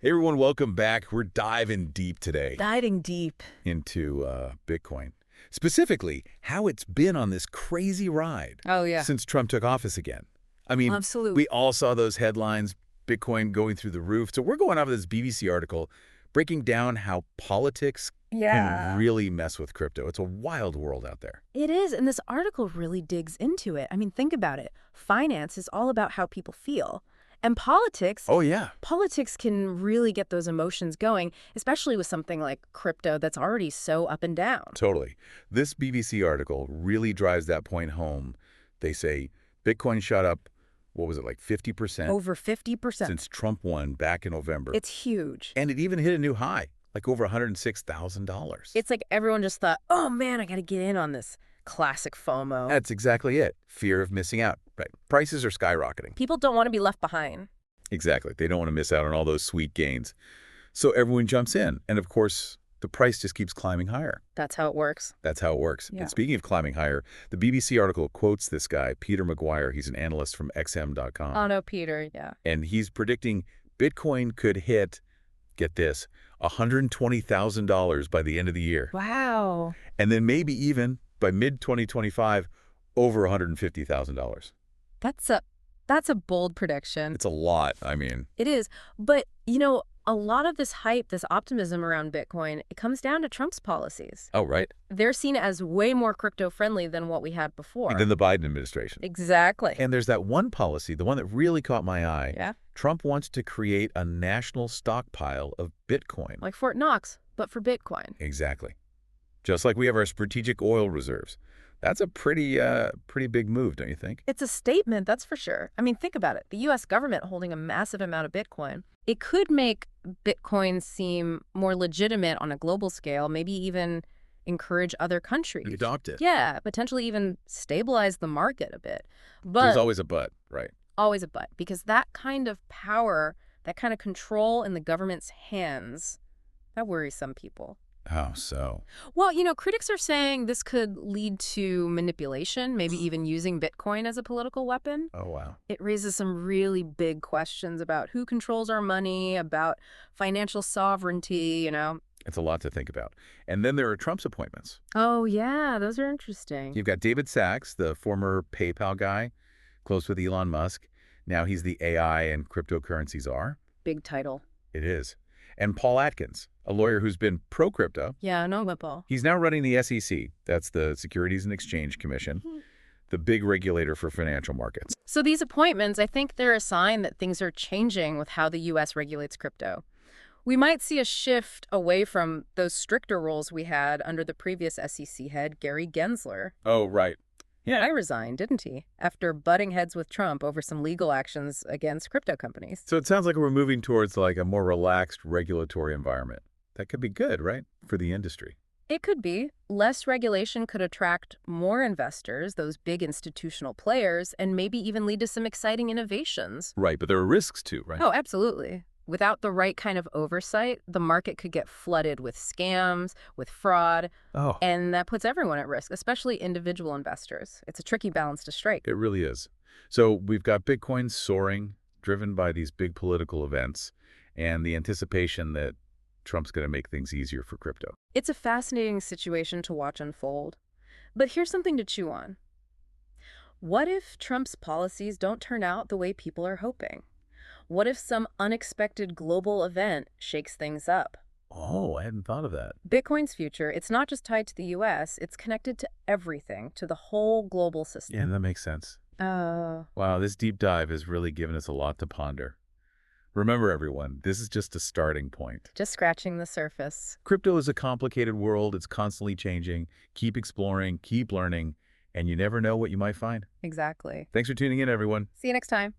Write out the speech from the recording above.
Hey everyone, welcome back. We're diving deep today Diving deep. into Bitcoin. Specifically, how it's been on this crazy ride Oh, yeah. since Trump took office again. I mean, Absolutely. we all saw those headlines, Bitcoin going through the roof. So we're going off of this BBC article breaking down how politics can Yeah. really mess with crypto. It's a wild world out there. It is, and this article really digs into it. I mean, think about it. Finance is all about how people feel. And Oh, yeah. politics can really get those emotions going, especially with something like crypto that's already so up and down. Totally. This BBC article really drives that point home. They say Bitcoin shot up, what was it, like 50%? Over 50%. Since Trump won back in November. It's huge. And it even hit a new high, like over $106,000. It's like everyone just thought, oh man, I got to get in on this. Classic FOMO. That's exactly it. Fear of missing out. Right. Prices are skyrocketing. People don't want to be left behind. Exactly. They don't want to miss out on all those sweet gains. So everyone jumps in. And of course, the price just keeps climbing higher. That's how it works. That's how it works. Yeah. And speaking of climbing higher, the BBC article quotes this guy, Peter McGuire. He's an analyst from XM.com. Oh, no, Peter, yeah. And he's predicting Bitcoin could hit, get this, $120,000 by the end of the year. Wow. And then maybe even by mid-2025, over $150,000. That's a bold prediction. It's a lot, I mean. It is. But, a lot of this hype, this optimism around Bitcoin, it comes down to Trump's policies. Oh, right. They're seen as way more crypto-friendly than what we had before. Than the Biden administration. Exactly. And there's that one policy, the one that really caught my eye. Yeah. Trump wants to create a national stockpile of Bitcoin. Like Fort Knox, but for Bitcoin. Exactly. Just like we have our strategic oil reserves. That's a pretty big move, don't you think? It's a statement, that's for sure. I mean, think about it. The U.S. government holding a massive amount of Bitcoin. It could make Bitcoin seem more legitimate on a global scale, maybe even encourage other countries. Adopt it. Yeah, potentially even stabilize the market a bit. But There's always a but, right? always a but, because that kind of power, that kind of control in the government's hands, that worries some people. How so? Well, critics are saying this could lead to manipulation, maybe even using Bitcoin as a political weapon. Oh, wow. It raises some really big questions about who controls our money, about financial sovereignty. It's a lot to think about. And then there are Trump's appointments. Oh, yeah, those are interesting. You've got David Sachs, the former PayPal guy, close with Elon Musk. Now he's the AI and cryptocurrency czar. Big title. It is. And Paul Atkins, a lawyer who's been pro-crypto. Yeah, no, Paul. He's now running the SEC. That's the Securities and Exchange Commission, the big regulator for financial markets. So these appointments, I think they're a sign that things are changing with how the U.S. regulates crypto. We might see a shift away from those stricter rules we had under the previous SEC head, Gary Gensler. Oh, right. Yeah, I resigned, didn't he? After butting heads with Trump over some legal actions against crypto companies. So it sounds like we're moving towards like a more relaxed regulatory environment. That could be good, right, for the industry? It could be. Less regulation could attract more investors, those big institutional players, and maybe even lead to some exciting innovations. Right, but there are risks too, right? Oh, absolutely. Without the right kind of oversight, the market could get flooded with scams, with fraud, Oh, and that puts everyone at risk, especially individual investors. It's a tricky balance to strike. it really is. So we've got Bitcoin soaring, driven by these big political events, and the anticipation that Trump's going to make things easier for crypto. It's a fascinating situation to watch unfold. But here's something to chew on. What if Trump's policies don't turn out the way people are hoping? What if some unexpected global event shakes things up? Oh, I hadn't thought of that. Bitcoin's future, it's not just tied to the U.S., it's connected to everything, to the whole global system. Yeah, that makes sense. Wow, this deep dive has really given us a lot to ponder. Remember, everyone, this is just a starting point. Just scratching the surface. Crypto is a complicated world. It's constantly changing. Keep exploring, keep learning, and you never know what you might find. Exactly. Thanks for tuning in, everyone. See you next time.